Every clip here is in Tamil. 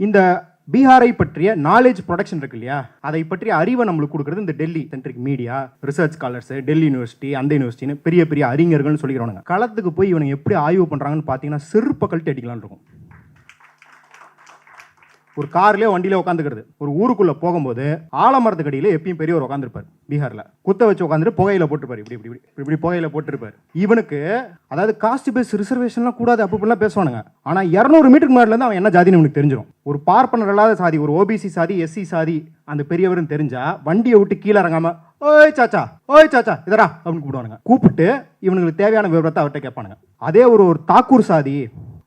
இந்த பீகாரை பற்றிய நாலேஜ் ப்ரொடக்ஷன் இருக்கு இல்லையா, அதை பற்றிய அறிவை நம்மளுக்கு கொடுக்குறது இந்த Delhi centric media, research scholars, Delhi university, அந்த யூனிவர்சிட்டின்னு பெரிய பெரிய அறிஞர்கள்னு சொல்லிக்கிறவனுங்க. களத்துக்கு போய் இவனுங்க எப்படி ஆய்வு பண்ணுறாங்கன்னு பார்த்தீங்கன்னா செருப்பை கழட்டி அடிக்கலான்னு இருக்கும். ஒரு கார்லேயே வண்டியில உட்காந்துக்கிறது. ஒரு ஊருக்குள்ள போகும்போது ஆலமரத்துக்கு அடியில் எப்பயும் பெரியவர் உட்காந்துருப்பார். பீகார்ல குத்த வச்சு உட்காந்துட்டு புகையில போட்டுருப்பாரு. இப்படி இப்படி இப்படி புகையில போட்டுருப்பாரு. இவனுக்கு அதாவது காஸ்ட் பேஸ் ரிசர்வேஷன்லாம் கூடாது அப்படிலாம் பேசுவானுங்க. ஆனா 200 மீட்டருக்கு மேல இருந்து அவன் என்ன ஜாதின்னு இவனுக்கு தெரிஞ்சிடும். ஒரு பார்ப்பனர் இல்லாத சாதி, ஒரு ஓபிசி சாதி, எஸ்சி சாதி அந்த பெரியவர்னு தெரிஞ்சா வண்டியை விட்டு கீழே இறங்காம ஓய் சாச்சா இதரா அப்படின்னு கூப்பிடுவானுங்க. கூப்பிட்டு இவனுக்கு தேவையான விவரத்தை அவர்கிட்ட கேட்பானுங்க. அதே ஒரு தாக்கூர் சாதி,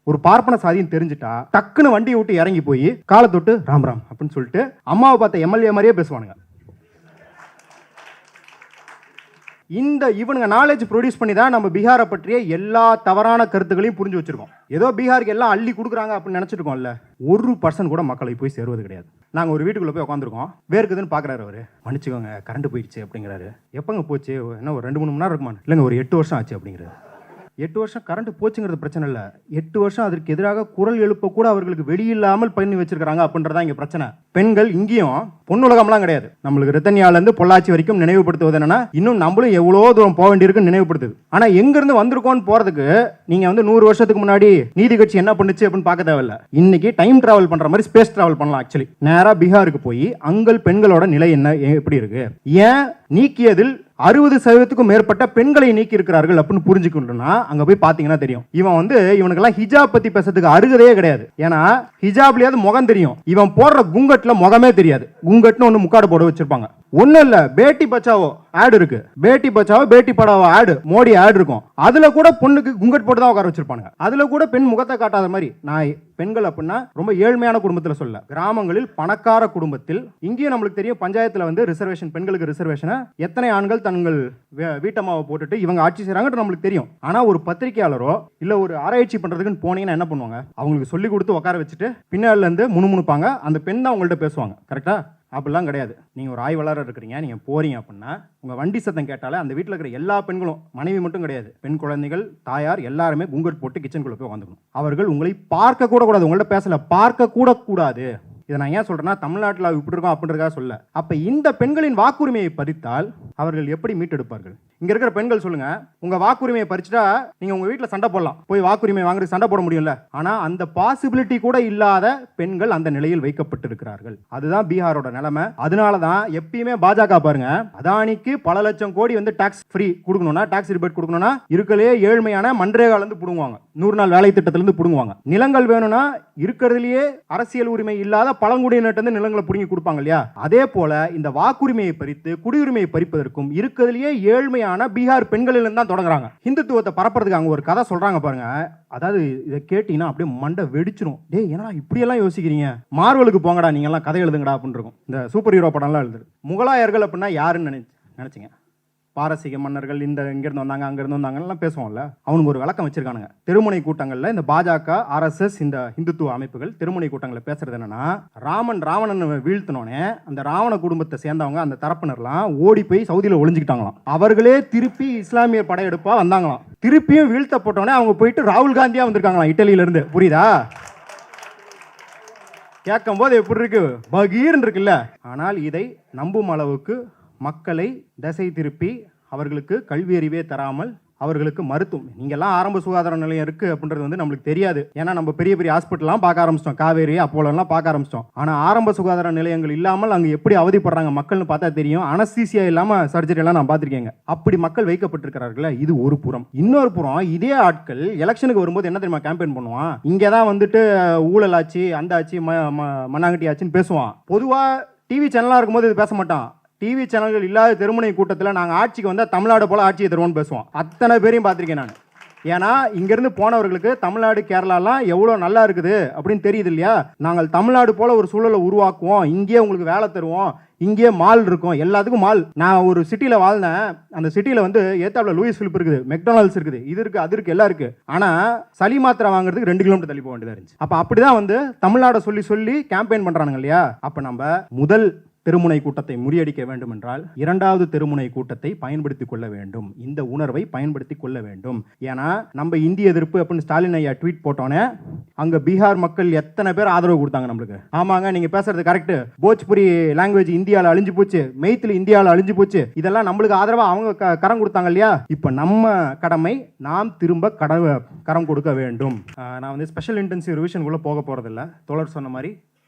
ஒரு பார்ப்பன சாதின்னு தெரிஞ்சுட்டா டக்குன்னு வண்டியை விட்டு இறங்கி போய் காலை தொட்டு ராம் ராம் அப்படின்னு சொல்லிட்டு அம்மாவை பார்த்த எம்எல்ஏ மாதிரியே பேசுவானுங்க. இவனுங்க நாலேஜ் ப்ரொடியூஸ் பண்ணி தான் நம்ம பீகாரை பற்றிய எல்லா தவறான கருத்துக்களையும் புரிஞ்சு வச்சிருக்கோம். ஏதோ பீகாருக்கு எல்லாம் அள்ளி கொடுக்குறாங்க அப்படின்னு நினைச்சிருக்கோம்ல, 1% கூட மக்களை போய் சேருவது கிடையாது. நாங்கள் ஒரு வீட்டுக்குள்ள போய் உட்காந்துருக்கோம். வேர்க்குதுன்னு பார்க்குறாரு அவரு. மன்னிச்சுக்கோங்க கரண்ட் போயிடுச்சு அப்படிங்கிறாரு. எப்பங்க போச்சு? என்ன ஒரு 2-3 மணி நேரம் இருக்குமா? இல்லைங்க ஒரு 8 வருஷம் ஆச்சு அப்படிங்கிறாரு. 8 வருஷம் கரண்ட் போச்சுங்கிறது பிரச்சனை இல்லை. 8 வருஷம் அதற்கு எதிராக குரல் எழுப்ப கூட அவர்களுக்கு வெளியில்லாமல் பண்ணி வச்சிருக்காங்க அப்படின்றதான் இங்க பிரச்சனை. பெண்கள் இங்கேயும் பொண்ணுலகம்லாம் கிடையாது. நம்மளுக்கு ரித்தன்யாலேருந்து பொள்ளாச்சி வரைக்கும் நினைவுபடுத்துவது என்னன்னா, இன்னும் நம்மளும் எவ்வளோ தூரம் போக வேண்டியிருக்குன்னு நினைவுபடுத்துது. ஆனா எங்கிருந்து வந்திருக்கோன்னு போறதுக்கு நீங்க 100 வருஷத்துக்கு முன்னாடி நீதி கட்சி என்ன பண்ணுச்சு அப்படின்னு பார்க்க தேவையில்ல. இன்னைக்கு டைம் டிராவல் பண்ற மாதிரி ஸ்பேஸ் டிராவல் பண்ணலாம். ஆக்சுவலி நேரா பீகாருக்கு போய் அங்கள் பெண்களோட நிலை என்ன எப்படி இருக்கு, ஏன் நீக்கியதில் 60% மேற்பட்ட பெண்களை நீக்கி இருக்கிறார்கள் அப்படின்னு புரிஞ்சுக்கணும்னா அங்க போய் பாத்தீங்கன்னா தெரியும். இவனுக்கெல்லாம் ஹிஜாப் பத்தி பேசுறதுக்கு அருகதையே கிடையாது. ஏன்னா ஹிஜாப்லயாவது முகம் தெரியும், இவன் போடுற குங்கட்ல முகமே தெரியாது. குங்கட்னு ஒண்ணு முக்காடு போட வச்சிருப்பாங்க. ஒன்னும் இல்ல, பேட்டி பச்சாவோ ஆட் இருக்கு, பேட்டி பச்சாவோ பேட்டி படாவோ ஆடு, மோடி ஆட் இருக்கும். அதுல கூட பொண்ணுக்கு குங்கட் போட்டு தான் உட்கார வச்சிருப்பாங்க. அதுல கூட பெண் முகத்தை காட்டாத மாதிரி. நான் பெண்கள் அப்படின்னா ரொம்ப ஏழ்மையான குடும்பத்துல சொல்ல, கிராமங்களில் பணக்கார குடும்பத்தில், இங்கேயும் நம்மளுக்கு தெரியும் பஞ்சாயத்துல ரிசர்வேஷன், பெண்களுக்கு ரிசர்வேஷன் எத்தனை ஆண்கள் தங்கள் வீட்டம்மாவை போட்டுட்டு இவங்க ஆட்சி செய்யறாங்க நம்மளுக்கு தெரியும். ஆனா ஒரு பத்திரிகையாளரோ இல்ல ஒரு ஆராய்ச்சி பண்றதுக்குன்னு போனீங்கன்னா என்ன பண்ணுவாங்க? அவங்களுக்கு சொல்லி கொடுத்து உட்கார வச்சுட்டு பின்னால இருந்து முணுமுணுப்பாங்க. அந்த பெண் தான் அவங்கள்ட்ட பேசுவாங்க. கரெக்டா? அப்படிலாம் கிடையாது. நீங்க ஒரு ஆய்வாளராக இருக்கிறீங்க, நீங்க போறீங்க அப்படின்னா உங்க வண்டி சத்தம் கேட்டாலே அந்த வீட்டில் இருக்கிற எல்லா பெண்களும், மனைவி மட்டும் கிடையாது, பெண் குழந்தைகள், தாயார் எல்லாருமே குங்கட் போட்டு கிச்சனுக்குள்ள போய் உட்காந்துக்கணும். அவர்கள் உங்களை பார்க்க கூட கூடாது. உங்கள்ட்ட பேசல, பார்க்க கூட கூடாது. இதை நான் ஏன் சொல்றேன்னா, தமிழ்நாட்டில் இப்படி இருக்கும் அப்படின்றதுக்காக சொல்ல. அப்ப இந்த பெண்களின் வாக்குரிமையை பறித்தால் அவர்கள் எப்படி மீட்டெடுப்பார்கள்? இங்க இருக்கிற பெண்கள் சொல்லுங்க, உங்க வாக்குரிமையை பறிச்சுட்டா நீங்க உங்க வீட்டில் சண்டை போடலாம், போய் வாக்குரிமை வாங்குறது சண்டை போட முடியும்ல. ஆனா அந்த பாசிபிலிட்டி கூட இல்லாத பெண்கள் அந்த நிலையில் வைக்கப்பட்டிருக்கிறார்கள். அதுதான் பீகாரோட நிலைமை. அதனாலதான் எப்பயுமே பாஜக பாருங்க, அதானிக்கு பல லட்சம் கோடி டாக்ஸ் ஃப்ரீ கொடுக்கணும்னா, டாக்ஸ் ரிபேட் கொடுக்கணும்னா இருக்கலே ஏழ்மையான மன்ரேகால இருந்து புடுங்குவாங்க, 100 நாள் வேலை திட்டத்துல இருந்து புடுங்குவாங்க. நிலங்கள் வேணும்னா இருக்கிறதுலயே அரசியல் உரிமை இல்லாத பழங்குடியினர்கிட்ட நிலங்களை புடுங்கி கொடுப்பாங்க இல்லையா? அதே போல இந்த வாக்குரிமையை பறித்து குடியுரிமையை பறிப்பதற்கும் இருக்கிறதுலயே ஏழ்மையான பீகார் பெண்களிலிருந்து தான் தொடங்குறாங்க. இந்துத்துவத்தை பரப்புறதுக்கு அங்க ஒரு கதை சொல்றாங்க பாருங்க. அதாவது இதை கேட்டீங்கன்னா அப்படியே மண்டை வெடிச்சிடும். டேய் என்னடா இப்படி எல்லாம் யோசிக்கிறீங்க, மார்வலுக்கு போங்கடா, நீங்க எல்லாம் கதை எழுதுங்கடா அப்படின்னு இருக்கும். இந்த சூப்பர் ஹீரோ படம் எல்லாம் எழுதுது. முகலாயர்கள் அப்படின்னா யாருன்னு நினைச்சீங்க? பாரசீக மன்னர்கள் இங்கிருந்து வந்தாங்க, அங்கிருந்து வந்தாங்கலாம் பேசுவோம்ல. அவனுக்கு ஒரு விளக்கம் வச்சிருக்கானுங்க. திருமுனை கூட்டங்கள்ல இந்த பாஜக, RSS, இந்த இந்துத்துவ அமைப்புகள் திருமுனை கூட்டங்களை பேசுறது என்னன்னா, ராவணன் வீழ்த்தினோனே அந்த ராவண குடும்பத்தை சேர்ந்தவங்க அந்த தரப்பினர்லாம் ஓடி போய் சவுதியில ஒளிஞ்சுக்கிட்டாங்களாம். அவர்களே திருப்பி இஸ்லாமிய படையெடுப்பா வந்தாங்களாம். திருப்பியும் வீழ்த்தப்பட்டோன்னே அவங்க போயிட்டு ராகுல் காந்தியா வந்திருக்காங்களாம் இட்டலியில இருந்து. புரியுதா? கேட்கும் போது எப்படி இருக்கு, பகீர்னு இருக்குல்ல. ஆனால் இதை நம்பும் அளவுக்கு மக்களை திசை திருப்பி அவர்களுக்கு கல்வி அறிவே தராமல் அவர்களுக்கு மருத்துவம், நீங்கெல்லாம் ஆரம்ப சுகாதார நிலையம் இருக்கு அப்படின்றது நம்மளுக்கு தெரியாது. ஏன்னா நம்ம பெரிய பெரிய ஹாஸ்பிட்டல்லாம் பார்க்க ஆரம்பிச்சிட்டோம், காவேரி அப்போலாம் பார்க்க ஆரம்பிச்சிட்டோம். ஆனா ஆரம்ப சுகாதார நிலையங்கள் இல்லாமல் அங்க எப்படி அவதிப்படுறாங்க மக்கள்னு பார்த்தா தெரியும். அனஸ்தீசியா இல்லாம சர்ஜரி எல்லாம் நான் பார்த்திருக்கேங்க. அப்படி மக்கள் வைக்கப்பட்டிருக்கிறார்கள். இது ஒரு புறம். இன்னொரு புறம், இதே ஆட்கள் எலெக்ஷனுக்கு வரும்போது என்ன தெரியுமா கேம்பெயின் பண்ணுவான்? இங்கதான் ஊழல் ஆச்சு, அந்த ஆச்சு, மண்ணாங்கட்டி ஆச்சுன்னு பேசுவான். பொதுவா டிவி சேனலா இருக்கும்போது இது பேச மாட்டான். டிவி சேனல்கள் இல்லாத திருமுனை கூட்டத்தில் நாங்கள் ஆட்சிக்கு வந்தால் தமிழ்நாடு போல ஆட்சியை தருவோம்னு பேசுவோம். அத்தனை பேரையும் பார்த்துருக்கேன் நான். ஏன்னா இங்கிருந்து போனவர்களுக்கு தமிழ்நாடு, கேரளாலாம் எவ்வளோ நல்லா இருக்குது அப்படின்னு தெரியுது இல்லையா? நாங்கள் தமிழ்நாடு போல ஒரு சூழலை உருவாக்குவோம், இங்கேயே உங்களுக்கு வேலை தருவோம், இங்கேயே மால் இருக்கும், எல்லாத்துக்கும் மால். நான் ஒரு சிட்டியில் வாழ்ந்தேன். அந்த சிட்டியில் ஏத்தாப்புல லூயிஸ் பிலிப் இருக்குது, மெக்டொனால்ட்ஸ் இருக்குது, இது இருக்கு, அது இருக்கு, எல்லாம் இருக்கு. ஆனால் சளி மாத்திரை வாங்குறதுக்கு 2 கிலோமீட்டர் தள்ளி போக வேண்டியதாக இருந்துச்சு. அப்போ அப்படிதான் தமிழ்நாடை சொல்லி சொல்லி கேம்பெயின் பண்றானுங்க இல்லையா? அப்போ நம்ம முதல் தெருமுனை கூட்டத்தை முறியடிக்க வேண்டும் என்றால் இரண்டாவது தெருமுனை கூட்டத்தை பயன்படுத்திக் கொள்ள வேண்டும். இந்த உணர்வை பயன்படுத்திக் கொள்ள வேண்டும். ஏன்னா நம்ம இந்திய எதிர்ப்பு அப்படின்னு ஸ்டாலின் ஐயா ட்வீட் போட்டோன்னே அங்க பீகார் மக்கள் எத்தனை பேர் ஆதரவு கொடுத்தாங்க நம்மளுக்கு. ஆமாங்க, நீங்க பேசுறது கரெக்ட், போஜ்புரி லாங்குவேஜ் இந்தியாவில் அழிஞ்சு போச்சு, மெய்த்தில் இந்தியாவில் அழிஞ்சு போச்சு, இதெல்லாம் நம்மளுக்கு ஆதரவா அவங்க கரம் கொடுத்தாங்க இல்லையா? இப்ப நம்ம கடமை நாம் திரும்ப கரம் கொடுக்க வேண்டும். நான் வந்து ஸ்பெஷல் இன்டென்சிவ் ரிவிஷனுக்குள்ள போக போறதில்ல. தோழர் சொன்ன மாதிரி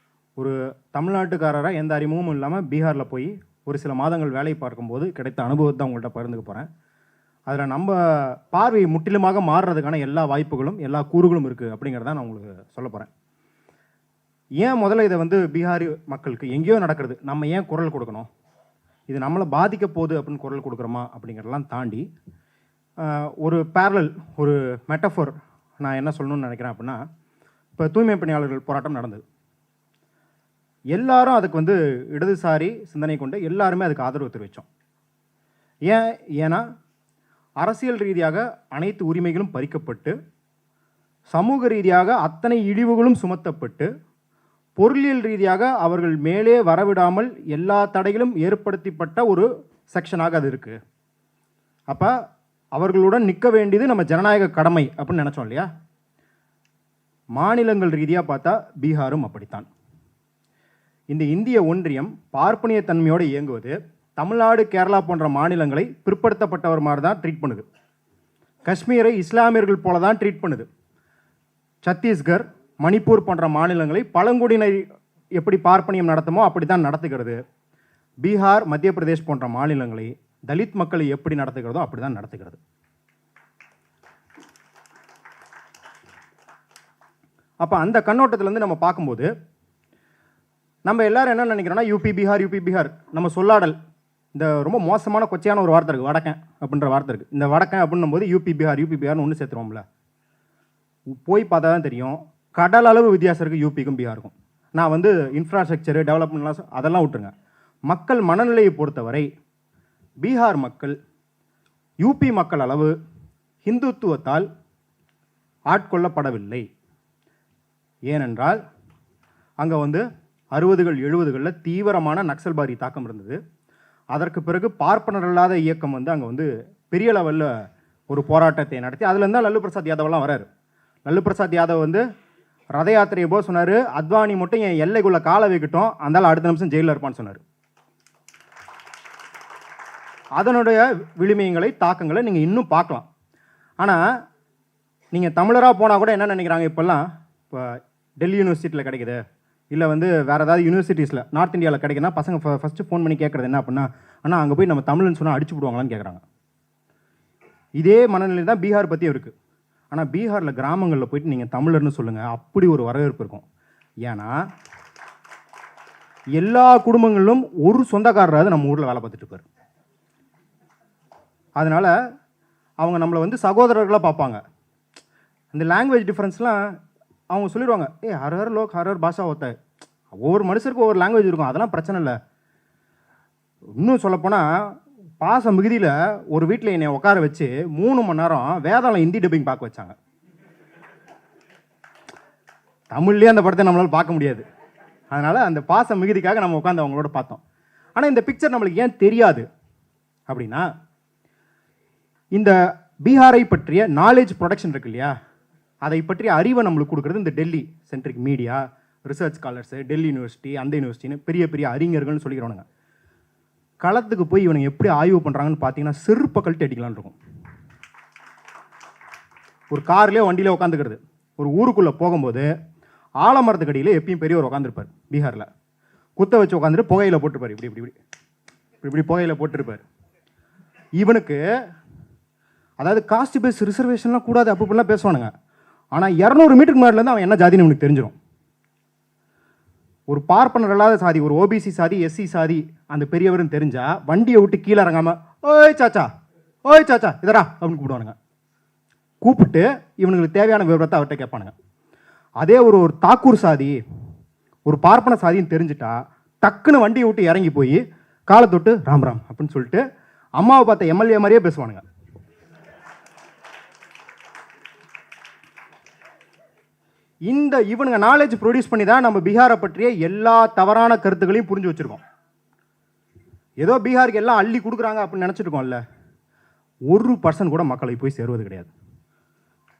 ஒரு தமிழ்நாட்டுக்காரராக எந்த அறிமுகமும் இல்லாமல் பீகாரில் போய் ஒரு சில மாதங்கள் வேலை பார்க்கும்போது கிடைத்த அனுபவத்தை உங்கள்கிட்ட பகிர்ந்துக்க போகிறேன். அதில் நம்ம பார்வை முற்றிலுமாக மாறுறதுக்கான எல்லா வாய்ப்புகளும் எல்லா கூறுகளும் இருக்குது அப்படிங்கிறத நான் உங்களுக்கு சொல்ல போகிறேன். ஏன் முதல்ல இதை வந்து பீகாரி மக்களுக்கு எங்கேயோ நடக்கிறது, நம்ம ஏன் குரல் கொடுக்கணும், இது நம்மளை பாதிக்க போகுது அப்படின்னு குரல் கொடுக்குறோமா அப்படிங்கிறதெல்லாம் தாண்டி ஒரு பேரலல், ஒரு மெட்டஃபோர் நான் என்ன சொல்லணும்னு நினைக்கிறேன் அப்படின்னா, இப்போ தூய்மை பணியாளர்கள் போராட்டம் நடந்தது. எல்லாரும் அதுக்கு வந்து இடதுசாரி சிந்தனை கொண்டு எல்லாருமே அதுக்கு ஆதரவு தெரிவித்தோம். ஏன்னா அரசியல் ரீதியாக அனைத்து உரிமைகளும் பறிக்கப்பட்டு, சமூக ரீதியாக அத்தனை இழிவுகளும் சுமத்தப்பட்டு, பொருளியல் ரீதியாக அவர்கள் மேலே வரவிடாமல் எல்லா தடைகளும் ஏற்படுத்தப்பட்ட ஒரு செக்ஷனாக அது இருக்கு. அப்போ அவர்களுடன் நிற்க வேண்டியது நம்ம ஜனநாயக கடமை அப்படின்னு நினச்சோம் இல்லையா? மாநிலங்கள் ரீதியாக பார்த்தா பீகாரும் அப்படித்தான். இந்த இந்திய ஒன்றியம் பார்ப்பனிய தன்மையோடு இயங்குவது தமிழ்நாடு, கேரளா போன்ற மாநிலங்களை பிற்படுத்தப்பட்டவர் மாதிரி தான் ட்ரீட் பண்ணுது. காஷ்மீரை இஸ்லாமியர்கள் போல தான் ட்ரீட் பண்ணுது. சத்தீஸ்கர், மணிப்பூர் போன்ற மாநிலங்களை பழங்குடியினர் எப்படி பார்ப்பனியம் நடத்துமோ அப்படி தான் நடத்துகிறது. பீகார், மத்திய பிரதேஷ் போன்ற மாநிலங்களை தலித் மக்களை எப்படி நடத்துகிறதோ அப்படி தான் நடத்துகிறது. அப்போ அந்த கண்ணோட்டத்திலேருந்து நம்ம பார்க்கும்போது நம்ம எல்லாரும் என்ன நினைக்கிறோம்னா, யூபி பீகார் நம்ம சொல்லாடல், இந்த ரொம்ப மோசமான கொச்சையான ஒரு வார்த்தை இருக்குது, வடக்கன் அப்படின்ற வார்த்தை இருக்குது. இந்த வடக்கன் அப்படின்னும் போது யூபி பீகார்னு ஒன்று சேர்த்துருவோம்ல. போய் பார்த்தா தான் தெரியும் கடல் அளவு வித்தியாசம் இருக்குது யூபிக்கும் பீகாருக்கும். நான் வந்து இன்ஃப்ராஸ்ட்ரக்சரு டெவலப்மெண்ட்லாம் அதெல்லாம் விட்டுருங்க, மக்கள் மனநிலையை பொறுத்தவரை பீகார் மக்கள் யூபி மக்கள் அளவு இந்துத்துவத்தால் ஆட்கொள்ளப்படவில்லை. ஏனென்றால் அங்கே வந்து 60கள் 70களில் தீவிரமான நக்சல்பாரி தாக்கம் இருந்தது. அதற்கு பிறகு பார்ப்பனர் இல்லாத இயக்கம் வந்து அங்கே வந்து பெரிய லெவலில் ஒரு போராட்டத்தை நடத்தி அதுலேருந்து தான் லல்லு பிரசாத் யாதவெல்லாம் வராரு. லல்லு பிரசாத் யாதவ் வந்து ரத யாத்திரையை போது சொன்னார், அத்வானி மட்டும் என் எல்லைக்குள்ளே காலை வைக்கட்டும், அந்தாலும் அடுத்த நிமிஷம் ஜெயிலில் இருப்பான்னு சொன்னார். அதனுடைய விளிமையங்களை தாக்கங்களை நீங்கள் இன்னும் பார்க்கலாம். ஆனால் நீங்கள் தமிழராக போனால் கூட என்ன நினைக்கிறாங்க, இப்போல்லாம் இப்போ டெல்லி யூனிவர்சிட்டியில் கிடைக்குது, இல்லை வந்து வேறு ஏதாவது யூனிவர்சிட்டிஸில் நார்த் இந்தியாவில் கிடைக்குன்னா பசங்க ஃபஸ்ட்டு ஃபோன் பண்ணி கேட்குறது என்ன அப்படின்னா, ஆனால் அங்கே போய் நம்ம தமிழ்னு சொன்னால் அடிச்சு விடுவாங்களான்னு கேட்குறாங்க. இதே மனநிலை தான் பீகார் பற்றியும் இருக்குது. ஆனால் பீகாரில் கிராமங்களில் போயிட்டு நீங்கள் தமிழர்னு சொல்லுங்கள், அப்படி ஒரு வரவேற்பு இருக்கும். ஏன்னா எல்லா குடும்பங்களிலும் ஒரு சொந்தக்காரராவது நம்ம ஊரில் வேலை பார்த்துட்டு இருப்பார். அதனால் அவங்க நம்மளை வந்து சகோதரர்களாக பார்ப்பாங்க. அந்த லாங்குவேஜ் டிஃப்ரென்ஸ்லாம் அவங்க சொல்லிடுவாங்க, ஹர் ஹர் லோக் ஹர் ஹர் பாஷா होता है. ஒவ்வொரு மனுஷருக்கும் ஒவ்வொரு லாங்குவேஜ் இருக்கும், அதெல்லாம் பிரச்சனை இல்லை. இன்னும் சொல்லப்போனால் பாச மிகுதியில் ஒரு வீட்டில் என்னை உட்கார வச்சு 3 மணி நேரம் வேதாளம் ஹிந்தி டப்பிங் பார்க்க வச்சாங்க. தமிழ்லேயே அந்த படத்தை நம்மளால் பார்க்க முடியாது. அதனால் அந்த பாச மிகுதிக்காக நம்ம உட்காந்து அவங்களோட பார்த்தோம். ஆனால் இந்த பிக்சர் நம்மளுக்கு ஏன் தெரியாது அப்படின்னா, இந்த பீகாரை பற்றிய நாலேஜ் ப்ரொடக்ஷன் இருக்கு இல்லையா, அதை பற்றிய அறிவை நம்மளுக்கு கொடுக்குறது இந்த Delhi centric media, research scholars, Delhi university, அந்த யூனிவர்சிட்டின்னு பெரிய பெரிய அறிஞர்கள்னு சொல்லிக்கிறவனுங்க. களத்துக்கு போய் இவனுங்க எப்படி ஆய்வு பண்ணுறாங்கன்னு பார்த்தீங்கன்னா செருப்பை கழட்டி அடிக்கலான்னு இருக்கும். ஒரு கார்லேயே வண்டியிலே உட்காந்துக்கிறது. ஒரு ஊருக்குள்ளே போகும்போது ஆலமரத்துக்கு அடியில் எப்பயும் பெரியவர் உட்காந்துருப்பார். பீகாரில் குத்த வச்சு உட்காந்துட்டு புகையில போட்டிருப்பார், இப்படி இப்படி இப்படி இப்படி புகையில போட்டிருப்பார். இவனுக்கு அதாவது காஸ்ட் பேஸ் ரிசர்வேஷன்லாம் கூடாது அப்போ இப்படிலாம் பேசுவானுங்க. ஆனால் 200 மீட்டருக்கு முன்னாடிலேருந்து அவன் என்ன ஜாதின்னு அவனுக்கு தெரிஞ்சிடும். ஒரு பார்ப்பனர் இல்லாத சாதி, ஒரு ஓபிசி சாதி, எஸ்சி சாதி அந்த பெரியவர்னு தெரிஞ்சா வண்டியை விட்டு கீழே இறங்காமல் ஓய் சாச்சா இதரா அப்படின்னு கூப்பிடுவானுங்க. கூப்பிட்டு இவனுங்களுக்கு தேவையான விவரத்தை அவர்கிட்ட கேட்பானுங்க. அதே ஒரு தாக்கூர் சாதி, ஒரு பார்ப்பன சாதின்னு தெரிஞ்சுட்டா டக்குன்னு வண்டியை விட்டு இறங்கி போய் காலை தொட்டு ராம் ராம் அப்படின்னு சொல்லிட்டு அம்மாவை பார்த்த எம்எல்ஏ மாதிரியே பேசுவானுங்க. இவனுங்க நாலேஜ் ப்ரொடியூஸ் பண்ணி தான் நம்ம பீகாரை பற்றிய எல்லா தவறான கருத்துக்களையும் புரிஞ்சு வச்சுருக்கோம். ஏதோ பீகாருக்கு எல்லாம் அள்ளி கொடுக்குறாங்க அப்படின்னு நினச்சிட்டு இருக்கோம்ல, 1% கூட மக்களை போய் சேருவது கிடையாது.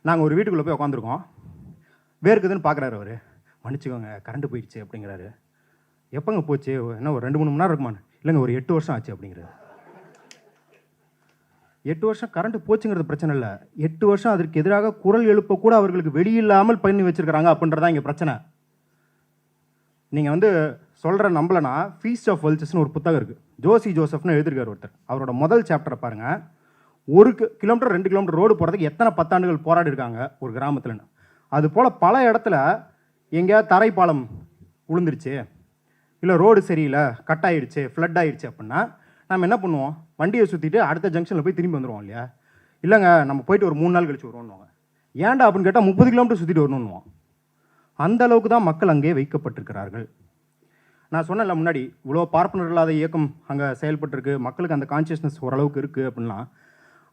நாங்கள் ஒரு வீட்டுக்குள்ளே போய் உட்காந்துருக்கோம், வேர்க்குதுன்னு பார்க்குறாரு அவர். மன்னிச்சுக்கோங்க கரண்ட் போயிடுச்சு அப்படிங்கிறாரு. எப்போங்க போச்சு? என்ன ஒரு 2-3 மணி நேரம் இருக்குமான்னு? இல்லைங்க ஒரு 8 வருஷம் ஆச்சு அப்படிங்கிறாரு. 8 வருஷம் கரண்ட் போச்சுங்கிறது பிரச்சனை இல்லை, 8 வருஷம் அதற்கு எதிராக குரல் எழுப்ப கூட அவர்களுக்கு வெளியில்லாமல் பண்ணி வச்சிருக்கிறாங்க அப்படின்றதான் இங்கே பிரச்சனை. நீங்கள் வந்து சொல்கிற நம்பலனா ஃபீஸ்ட் ஆஃப் வெல்ச்சஸ்னு ஒரு புத்தகம் இருக்குது, ஜோசி ஜோசப்னு எழுதியிருக்கார் ஒருத்தர். அவரோட முதல் சாப்டரை பாருங்கள். 1 கிலோமீட்டர் 2 கிலோமீட்டர் ரோடு போகிறதுக்கு எத்தனை 10 ஆண்டுகள் போராடி இருக்காங்க ஒரு கிராமத்துலன்னு. அது போல் பல இடத்துல எங்கேயாவது தரைப்பாலம் விழுந்துருச்சு, இல்லை ரோடு சரியில்லை, கட் ஆகிடுச்சு, ஃப்ளட் ஆகிடுச்சு அப்படின்னா நம்ம என்ன பண்ணுவோம்? வண்டியை சுற்றிட்டு அடுத்த ஜங்ஷனில் போய் திரும்பி வந்துடுவோம் இல்லையா? இல்லைங்க நம்ம போயிட்டு ஒரு 3 நாள் கழிச்சு வருவோம்னுவாங்க. ஏன்டா அப்படின்னு கேட்டால் 30 கிலோமீட்டர் சுற்றிட்டு வரணுன்னுவோம். அந்த அளவுக்கு தான் மக்கள் அங்கே வைக்கப்பட்டிருக்கிறார்கள். நான் சொன்னேன்ல முன்னாடி, இவ்வளோ பார்ப்பனர் இல்லாத இயக்கம் அங்கே செயல்பட்டுருக்கு, மக்களுக்கு அந்த கான்சியஸ்னஸ் ஓரளவுக்கு இருக்குது அப்படின்லாம்.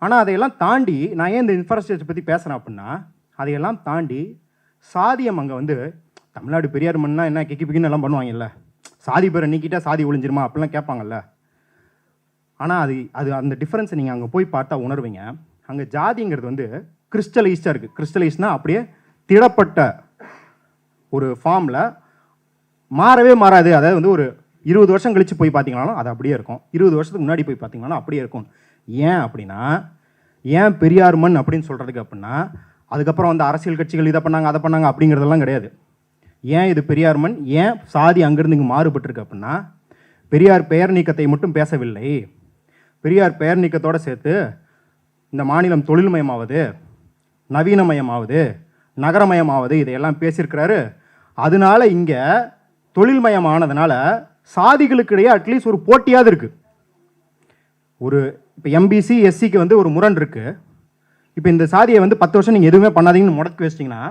ஆனால் அதையெல்லாம் தாண்டி நான் ஏன் இந்த இன்ஃப்ராஸ்ட்ரக்சர் பற்றி பேசுகிறேன் அப்படின்னா, அதையெல்லாம் தாண்டி சாதியம் அங்கே வந்து தமிழ்நாடு பெரியார் மண்ணா என்ன கிக்கி பிக்கின்னு எல்லாம் பண்ணுவாங்கல்ல, சாதி பேரை நீக்கிட்டா சாதி ஒழிஞ்சிருமா அப்படிலாம் கேட்பாங்கல்ல. ஆனால் அது அந்த டிஃப்ரென்ஸை நீங்கள் அங்கே போய் பார்த்தா உணர்வீங்க. அங்கே ஜாதிங்கிறது வந்து கிறிஸ்டலைஸ்டாக இருக்குது. கிறிஸ்டலைஸ்னால் அப்படியே திடப்பட்ட ஒரு ஃபார்மில் மாறவே மாறாது. அதாவது வந்து ஒரு 20 வருஷம் கழித்து போய் பார்த்தீங்கன்னாலும் அது அப்படியே இருக்கும், 20 வருஷத்துக்கு முன்னாடி போய் பார்த்தீங்கன்னாலும் அப்படியே இருக்கும். ஏன் அப்படின்னா, ஏன் பெரியார் மண் அப்படின்னு சொல்கிறதுக்கு அப்படின்னா, அதுக்கப்புறம் வந்து அரசியல் கட்சிகள் இதை பண்ணாங்க அதை பண்ணாங்க அப்படிங்கிறதெல்லாம் கிடையாது. ஏன் இது பெரியார் மண், ஏன் சாதி அங்கேருந்து இங்கே மாறுபட்டிருக்கு அப்படின்னா, பெரியார் பெயர் நீக்கத்தை மட்டும் பேசவில்லை, பெரியார் பெயர் நீக்கத்தோடு சேர்த்து இந்த மாநிலம் தொழில்மயமாவது, நவீனமயமாவது, நகரமயமாவது இதையெல்லாம் பேசியிருக்கிறாரு. அதனால இங்கே தொழில்மயமானதுனால சாதிகளுக்கு இடையே அட்லீஸ்ட் ஒரு போட்டியாவது இருக்குது. ஒரு இப்போ எம்பிசி எஸ்சிக்கு வந்து ஒரு முரண் இருக்குது. இப்போ இந்த சாதியை வந்து 10 வருஷம் நீங்கள் எதுவுமே பண்ணாதீங்கன்னு முடக்கி வச்சிட்டிங்கன்னா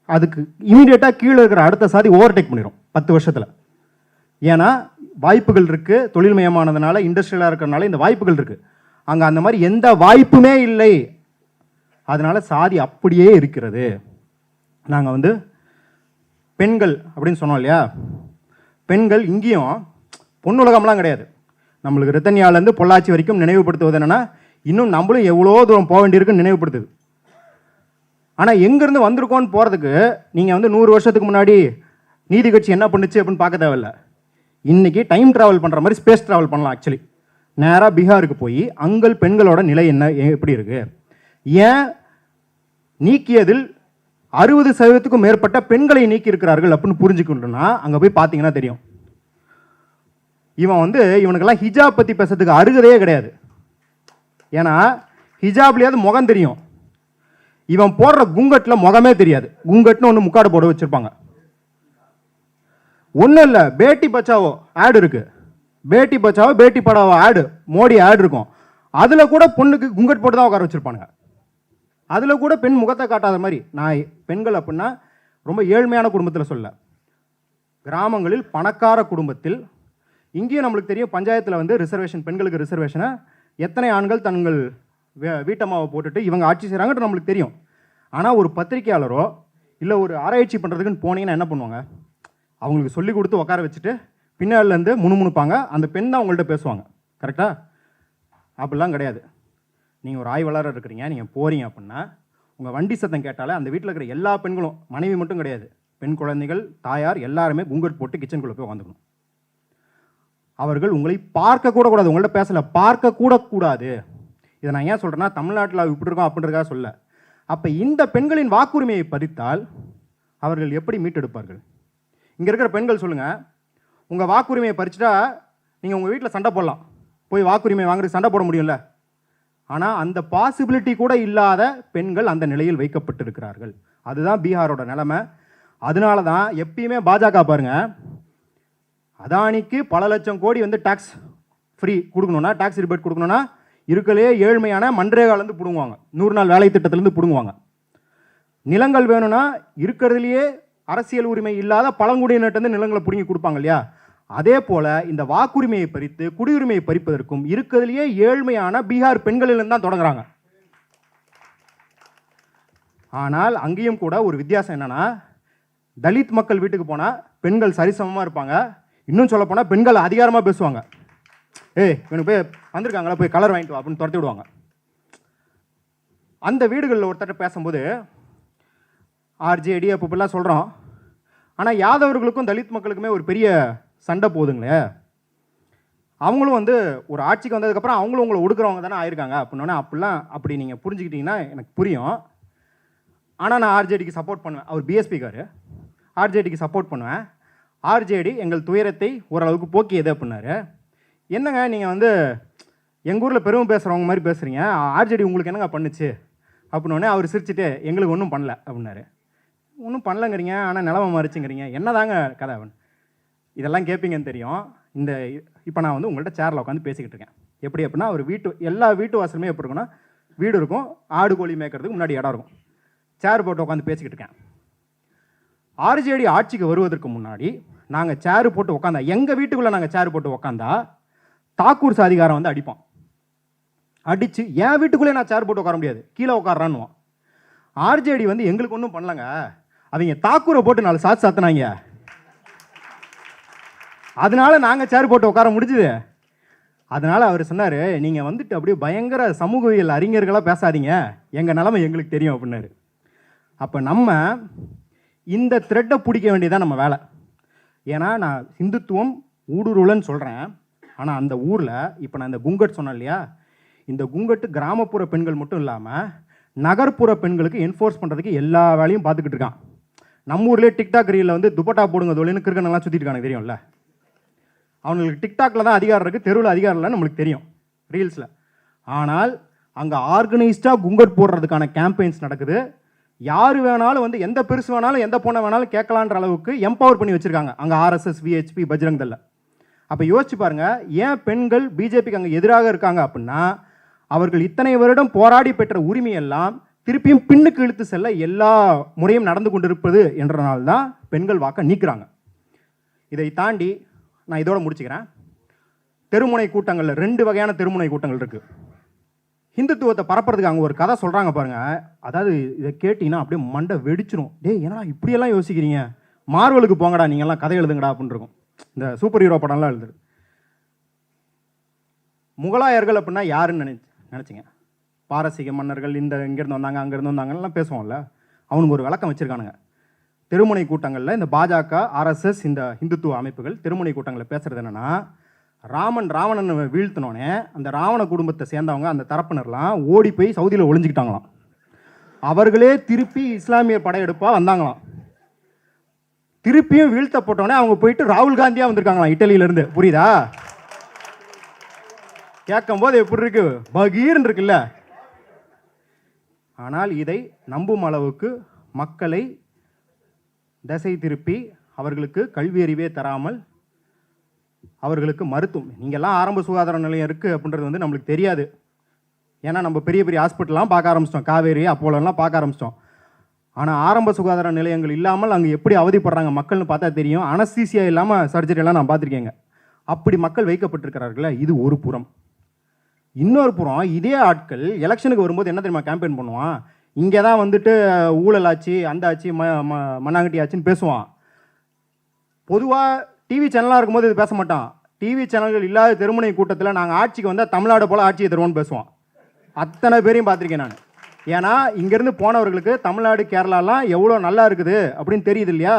அதுக்கு இமீடியட்டாக கீழே இருக்கிற அடுத்த சாதி ஓவர்டேக் பண்ணிடும் 10 வருஷத்தில். ஏன்னா வாய்ப்புகள் இருக்குது, தொழில்மயமானதுனால இண்டஸ்ட்ரியலாக இருக்கிறதுனால இந்த வாய்ப்புகள் இருக்குது. அங்கே அந்த மாதிரி எந்த வாய்ப்புமே இல்லை, அதனால சாதி அப்படியே இருக்கிறது. நாங்கள் வந்து பெண்கள் அப்படின்னு சொன்னோம் இல்லையா, பெண்கள் இங்கேயும் பொண்ணுலகம்லாம் கிடையாது. நம்மளுக்கு ரித்தன்யாலேருந்து பொள்ளாச்சி வரைக்கும் நினைவுபடுத்துவது என்னென்னா, இன்னும் நம்மளும் எவ்வளோ தூரம் போக வேண்டியிருக்குன்னு நினைவுபடுத்துது. ஆனால் எங்கேருந்து வந்திருக்கோன்னு போகிறதுக்கு நீங்கள் வந்து 100 வருஷத்துக்கு முன்னாடி நீதி கட்சி என்ன பண்ணுச்சு அப்படின்னு பார்க்க தேவையில்ல. இன்றைக்கி டைம் ட்ராவல் பண்ணுற மாதிரி ஸ்பேஸ் ட்ராவல் பண்ணலாம். ஆக்சுவலி நேராக பீகாருக்கு போய் அங்கே பெண்களோட நிலை என்ன எப்படி இருக்குது, ஏன் நீக்கியதில் 60% மேற்பட்ட பெண்களை நீக்கி இருக்கிறார்கள் அப்படின்னு புரிஞ்சுக்கணும்னா அங்கே போய் பார்த்தீங்கன்னா தெரியும். இவன் வந்து இவனுக்கெல்லாம் ஹிஜாப் பற்றி பேசுறதுக்கு அருகதையே கிடையாது. ஏன்னா ஹிஜாப்லேயாவது முகம் தெரியும், இவன் போடுற குங்கட்டில் முகமே தெரியாது. குங்கட்னு ஒன்று முக்காடு போட வச்சுருப்பாங்க. ஒன்றும் இல்லை, பேட்டி பச்சாவோ ஆடு இருக்குது, பேட்டி பச்சாவோ பேட்டி படாவோ ஆடு, மோடி ஆடு இருக்கும். அதில் கூட பொண்ணுக்கு குங்கட் போட்டு தான் உட்கார வச்சுருப்பானுங்க. அதில் கூட பெண் முகத்தை காட்டாத மாதிரி. நான் பெண்கள் அப்படின்னா ரொம்ப ஏழ்மையான குடும்பத்தில் சொல்ல, கிராமங்களில் பணக்கார குடும்பத்தில். இங்கேயும் நம்மளுக்கு தெரியும், பஞ்சாயத்தில் வந்து ரிசர்வேஷன், பெண்களுக்கு ரிசர்வேஷனை எத்தனை ஆண்கள் தங்கள் வீட்டம்மாவை போட்டுட்டு இவங்க ஆட்சி செய்கிறாங்கன்றது நம்மளுக்கு தெரியும். ஆனால் ஒரு பத்திரிகையாளரோ இல்லை ஒரு ஆராய்ச்சி பண்ணுறதுக்குன்னு போனீங்கன்னா என்ன பண்ணுவாங்க? அவங்களுக்கு சொல்லி கொடுத்து உட்கார வச்சுட்டு பின்னாலேருந்து முணுமுணுப்பாங்க, அந்த பெண் தான் அவங்கள்ட்ட பேசுவாங்க. கரெக்டாக? அப்படிலாம் கிடையாது. நீங்கள் ஒரு ஆய்வாளராக இருக்கிறீங்க, நீங்கள் போகிறீங்க அப்படின்னா உங்கள் வண்டி சத்தம் கேட்டாலே அந்த வீட்டில் இருக்கிற எல்லா பெண்களும், மனைவி மட்டும் கிடையாது, பெண் குழந்தைகள், தாயார் எல்லாருமே குங்கட் போட்டு கிச்சனுக்குள்ளே போய் வந்துக்கணும். அவர்கள் உங்களை பார்க்க கூட கூடாது, உங்கள்ட்ட பேசலை, பார்க்க கூட கூடாது. இதை நான் ஏன் சொல்கிறேன்னா, தமிழ்நாட்டில் இப்படி இருக்கோம் அப்படின்றதுக்காக சொல்ல. அப்போ இந்த பெண்களின் வாக்குரிமையை பறித்தால் அவர்கள் எப்படி மீட்டெடுப்பார்கள்? இங்கே இருக்கிற பெண்கள் சொல்லுங்கள், உங்கள் வாக்குரிமையை பறிச்சுட்டா நீங்கள் உங்கள் வீட்டில் சண்டை போடலாம், போய் வாக்குரிமை வாங்குறது சண்டை போட முடியும்ல. ஆனால் அந்த பாசிபிலிட்டி கூட இல்லாத பெண்கள் அந்த நிலையில் வைக்கப்பட்டிருக்கிறார்கள். அதுதான் பீகாரோட நிலைமை. அதனால தான் எப்பயுமே பாஜக பாருங்கள், அதானிக்கு பல லட்சம் கோடி வந்து டாக்ஸ் ஃப்ரீ கொடுக்கணும்னா, டாக்ஸ் ரிபேட் கொடுக்கணும்னா இருக்கலே ஏழ்மையான மன்ரேகாலேருந்து பிடுங்குவாங்க, 100 நாள் வேலை திட்டத்திலேருந்து பிடுங்குவாங்க. நிலங்கள் வேணும்னா இருக்கிறதுலையே அரசியல் உரிமை இல்லாத பழங்குடியினர்கிட்ட நிலங்களை பிடுங்கி கொடுப்பாங்க இல்லையா? அதே போல் இந்த வாக்குரிமையை பறித்து குடியுரிமையை பறிப்பதற்கும் இருக்கிறதுலையே ஏழ்மையான பீகார் பெண்களிலிருந்து தான் தொடங்குறாங்க. ஆனால் அங்கேயும் கூட ஒரு வித்தியாசம் என்னன்னா, தலித் மக்கள் வீட்டுக்கு போனால் பெண்கள் சரிசமமாக இருப்பாங்க, இன்னும் சொல்ல போனால் பெண்கள் அதிகாரமாக பேசுவாங்க. ஏய் இவனுக்கு போய் வந்திருக்காங்களா போய் கலர் வாங்கிட்டு வா அப்படின்னு துரத்தி விடுவாங்க. அந்த வீடுகளில் ஒருத்தர் பேசும்போது ஆர்ஜேடி அப்போலாம் சொல்கிறோம். ஆனால் யாதவர்களுக்கும் தலித் மக்களுக்குமே ஒரு பெரிய சண்டை போகுதுங்களே. அவங்களும் வந்து ஒரு ஆட்சிக்கு வந்ததுக்கப்புறம் அவங்களும் உங்களை ஒடுக்குறவங்க தானே ஆயிருக்காங்க அப்படின்னோடனே அப்படி நீங்கள் புரிஞ்சுக்கிட்டீங்கன்னா எனக்கு புரியும். ஆனால் நான் ஆர்ஜேடிக்கு சப்போர்ட் பண்ணுவேன். அவர் பிஎஸ்பிக்காரு, ஆர்ஜேடிக்கு சப்போர்ட் பண்ணுவேன். ஆர்ஜேடி எங்கள் துயரத்தை ஓரளவுக்கு போக்கியது அப்படின்னாரு. என்னங்க நீங்கள் வந்து எங்கள் ஊரில் பெருமை பேசுகிறவங்க மாதிரி பேசுகிறீங்க, ஆர்ஜேடி உங்களுக்கு என்னங்க பண்ணுச்சு அப்படின்னோடனே அவர் சிரிச்சுட்டு எங்களுக்கு ஒன்றும் பண்ணல அப்படின்னாரு. ஒன்றும் பண்ணலங்கிறீங்க ஆனால் நிலமை மாறிச்சுங்கிறீங்க, என்னதாங்க கதை அவன் இதெல்லாம் கேட்பீங்கன்னு தெரியும். இப்போ நான் வந்து உங்கள்கிட்ட சேரில் உட்காந்து பேசிக்கிட்டு இருக்கேன். எப்படி அப்படின்னா அவர் எல்லா வீட்டு வாசலுமே எப்படி இருக்குன்னா வீடு இருக்கும், ஆடு கோழி மேய்க்கிறதுக்கு முன்னாடி இடம் இருக்கும், சேர் போட்டு உட்காந்து பேசிக்கிட்டு இருக்கேன். ஆர்ஜேடி ஆட்சிக்கு வருவதற்கு முன்னாடி நாங்கள் சேரு போட்டு உட்காந்தா, எங்கள் வீட்டுக்குள்ளே நாங்கள் சேரு போட்டு உட்காந்தா தாக்கூர் சாதிகாரம் வந்து அடிப்பான். அடித்து என் வீட்டுக்குள்ளே நான் சேர் போட்டு உட்கார முடியாது, கீழே உட்காரான்னுவான். ஆர்ஜேடி வந்து எங்களுக்கு ஒன்றும் பண்ணலங்க, அவங்க தாக்கூரை போட்டு 4 சாத்து சாத்தினாங்க, அதனால நாங்கள் சேர் போட்டு உட்கார முடிஞ்சுது. அதனால் அவர் சொன்னார், நீங்கள் வந்துட்டு அப்படியே பயங்கர சமூகவியல் அறிஞர்களாக பேசாதீங்க, எங்கள் நிலைமை எங்களுக்கு தெரியும் அப்படின்னாரு. அப்போ நம்ம இந்த த்ரெட்டை பிடிக்க வேண்டியதான் நம்ம வேலை. ஏன்னா நான் இந்துத்துவம் ஊடுருவலன்னு சொல்கிறேன், ஆனால் அந்த ஊரில் இப்போ நான் இந்த குங்கட் சொன்னேன் இல்லையா, இந்த குங்கட்டு கிராமப்புற பெண்கள் மட்டும் இல்லாமல் நகர்ப்புற பெண்களுக்கு என்ஃபோர்ஸ் பண்ணுறதுக்கு எல்லா வேலையும் பார்த்துக்கிட்டு இருக்கான். நம்ம ஊர்லேயே டிக்டாக் ரீலில் வந்து துப்பட்டா போடுங்க தொழில்னு கிறுக்கனெல்லாம் சுற்றிட்டு இருக்காங்க தெரியும்ல. அவங்களுக்கு டிக்டாக்ல தான் அதிகாரம் இருக்குது, தெருவில் அதிகாரம் இல்லைன்னு நம்மளுக்கு தெரியும் ரீல்ஸில். ஆனால் அங்கே ஆர்கனைஸ்டாக குங்கட் போடுறதுக்கான கேம்பெயின்ஸ் நடக்குது. யார் வேணாலும் வந்து எந்த பெருசு வேணாலும் எந்த பொண்ணை வேணாலும் கேட்கலான்ற அளவுக்கு எம்பவர் பண்ணி வச்சுருக்காங்க அங்கே ஆர்எஸ்எஸ், விஹெச்பி, பஜ்ரங் தல்ல. அப்போ யோசிச்சு பாருங்கள், ஏன் பெண்கள் பிஜேபிக்கு அங்கே எதிராக இருக்காங்க அப்படின்னா அவர்கள் இத்தனை வருடம் போராடி பெற்ற உரிமையெல்லாம் திருப்பியும் பின்னுக்கு இழுத்து செல்ல எல்லா முறையும் நடந்து கொண்டிருப்பது என்றனால்தான் பெண்கள் வாக்க நீக்குறாங்க. இதை தாண்டி நான் இதோட முடிச்சுக்கிறேன். தெருமுனை கூட்டங்களில் 2 வகையான தெருமுனை கூட்டங்கள் இருக்குது. ஹிந்துத்துவத்தை பரப்புறதுக்கு அங்கே ஒரு கதை சொல்கிறாங்க பாருங்க, அதாவது இதை கேட்டிங்கன்னா அப்படியே மண்டை வெடிச்சிடும். டேய் என்னடா இப்படியெல்லாம் யோசிக்கிறீங்க, மார்வலுக்கு போங்கடா நீங்கள்லாம் கதை எழுதுங்கடா அப்படின்னு இருக்கும். இந்த சூப்பர் ஹீரோ படம்லாம் எழுதுது. முகலாயர்கள் அப்படின்னா யாருன்னு நினச்சிங்க? பாரசீக மன்னர்கள், இங்கேருந்து வந்தாங்க அங்கேருந்து வந்தாங்கலாம் பேசுவோம்ல, அவனுக்கு ஒரு விளக்கம் வச்சுருக்கானுங்க. தெருமுனை கூட்டங்களில் இந்த பாஜக, ஆர்எஸ்எஸ், இந்த இந்துத்துவ அமைப்புகள் தெருமுனை கூட்டங்களில் பேசுகிறது என்னென்னா, ராவணனை வீழ்த்தினோடனே அந்த ராவண குடும்பத்தை சேர்ந்தவங்க அந்த தரப்பினர்லாம் ஓடி போய் சவுதியில் ஒளிஞ்சிக்கிட்டாங்களாம். அவர்களே திருப்பி இஸ்லாமிய படையெடுப்பாக வந்தாங்களாம். திருப்பியும் வீழ்த்தப்பட்டோடனே அவங்க போயிட்டு ராகுல் காந்தியாக வந்திருக்காங்களாம் இட்டலியிலேருந்து. புரியுதா? கேட்கும் போது எப்படி இருக்கு, பகீர்னு இருக்குல்ல. ஆனால் இதை நம்பும் அளவுக்கு மக்களை திசை திருப்பி அவர்களுக்கு கல்வி அறிவே தராமல் அவர்களுக்கு மருத்துவம், நீங்கள்லாம் ஆரம்ப சுகாதார நிலையம் இருக்குது அப்படின்றது வந்து நம்மளுக்கு தெரியாது. ஏன்னா நம்ம பெரிய பெரிய ஹாஸ்பிட்டல்லாம் பார்க்க ஆரம்பிச்சிட்டோம், காவேரி அப்போலெல்லாம் பார்க்க ஆரம்பிச்சிட்டோம். ஆனால் ஆரம்ப சுகாதார நிலையங்கள் இல்லாமல் அங்கே எப்படி அவதிப்படுறாங்க மக்கள்னு பார்த்தா தெரியும். அனஸ்தீசியா இல்லாமல் சர்ஜரியெல்லாம் நான் பார்த்துருக்கேங்க. அப்படி மக்கள் வைக்கப்பட்டிருக்கிறார்கள, இது ஒரு புறம். இன்னொரு புறம் இதே ஆட்கள் எலெக்ஷனுக்கு வரும்போது என்ன தெரியுமா கேம்பெயின் பண்ணுவான், இங்கே தான் வந்துட்டு ஊழல் ஆச்சு, அந்த ஆச்சு, மண்ணாங்கட்டி ஆச்சுன்னு பேசுவான். பொதுவாக டிவி சேனலாக இருக்கும்போது இது பேச மாட்டான். டிவி சேனல்கள் இல்லாத தெருமுனை கூட்டத்தில் நாங்கள் ஆட்சிக்கு வந்தால் தமிழ்நாடு போல் ஆட்சியை தருவோம்னு பேசுவான். அத்தனை பேரையும் பார்த்துருக்கேன் நான். ஏன்னா இங்கேருந்து போனவர்களுக்கு தமிழ்நாடு, கேரளாலாம் எவ்வளோ நல்லா இருக்குது அப்படின்னு தெரியுது இல்லையா.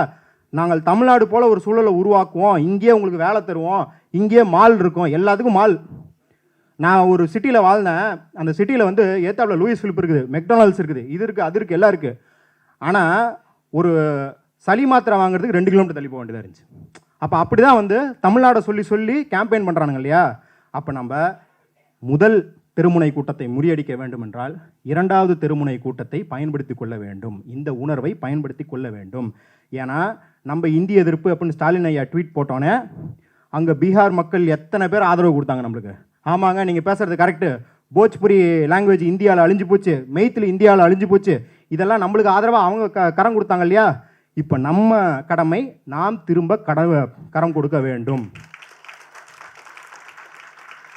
நாங்கள் தமிழ்நாடு போல் ஒரு சூழலை உருவாக்குவோம், இங்கேயே உங்களுக்கு வேலை தருவோம், இங்கேயே மால் இருக்கும், எல்லாத்துக்கும் மால். நான் ஒரு சிட்டியில் வாழ்ந்தேன். அந்த சிட்டியில் வந்து ஏத்தாப்புல லூயிஸ் ஃபிலிப் இருக்குது, மெக்டொனால்ட்ஸ் இருக்குது, இது இருக்குது, அது இருக்குது, எல்லாம் இருக்குது. ஆனால் ஒரு சளி மாத்திரை வாங்குறதுக்கு 2 கிலோமீட்டர் தள்ளி போக வேண்டியதாக இருந்துச்சு. அப்போ அப்படி தான் வந்து தமிழ்நாடை சொல்லி சொல்லி கேம்பெயின் பண்ணுறானுங்க இல்லையா. அப்போ நம்ம முதல் தெருமுனை கூட்டத்தை முறியடிக்க வேண்டும் என்றால் 2வது தெருமுனை கூட்டத்தை பயன்படுத்தி கொள்ள வேண்டும், இந்த உணர்வை பயன்படுத்தி கொள்ள வேண்டும். ஏன்னா நம்ம இந்திய எதிர்ப்பு அப்படின்னு ஸ்டாலின் ஐயா ட்வீட் போட்டோன்னே அங்கே பீகார் மக்கள் எத்தனை பேர் ஆதரவு கொடுத்தாங்க நம்மளுக்கு. ஆமாங்க நீங்கள் பேசுகிறது கரெக்டு, போஜ்புரி லாங்குவேஜ் இந்தியாவில் அழிஞ்சு போச்சு, மெய்த்தில் இந்தியாவில் அழிஞ்சு போச்சு, இதெல்லாம் நம்மளுக்கு ஆதரவாக அவங்க கரம் கொடுத்தாங்க இல்லையா. இப்போ நம்ம கடமை நாம் திரும்ப கரம் கொடுக்க வேண்டும்.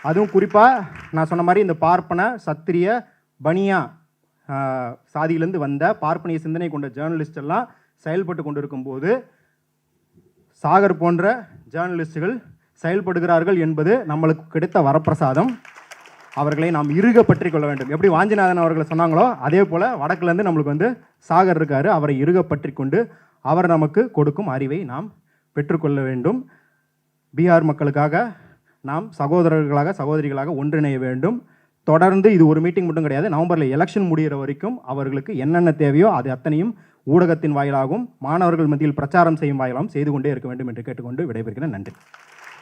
அதுவும் குறிப்பாக நான் சொன்ன மாதிரி இந்த பார்ப்பன, சத்திரிய, பனியா சாதியிலேருந்து வந்த பார்ப்பனிய சிந்தனை கொண்ட ஜேர்னலிஸ்ட் எல்லாம் செயல்பட்டு கொண்டு இருக்கும்போது சாகர் போன்ற ஜேர்னலிஸ்ட்டுகள் செயல்படுகிறார்கள் என்பது நம்மளுக்கு கிடைத்த வரப்பிரசாதம். அவர்களை நாம் இறுக பற்றி கொள்ள வேண்டும். எப்படி வாஞ்சிநாதன் அவர்களை சொன்னாங்களோ அதே போல் வடக்குலேருந்து நம்மளுக்கு வந்து சாகர் இருக்காரு, அவரை இறுக பற்றி கொண்டு அவர் நமக்கு கொடுக்கும் அறிவை நாம் பெற்றுக்கொள்ள வேண்டும். பீகார் மக்களுக்காக நாம் சகோதரர்களாக சகோதரிகளாக ஒன்றிணைய வேண்டும். தொடர்ந்து இது ஒரு மீட்டிங் மட்டும் கிடையாது, நவம்பரில் எலெக்ஷன் முடிகிற வரைக்கும் அவர்களுக்கு என்னென்ன தேவையோ அது அத்தனையும் ஊடகத்தின் வாயிலாகவும் மாணவர்கள் மத்தியில் பிரச்சாரம் செய்யும் வாயிலாகவும் செய்து கொண்டே இருக்க வேண்டும் என்று கேட்டுக்கொண்டு விடைபெறுகிறேன். நன்றி.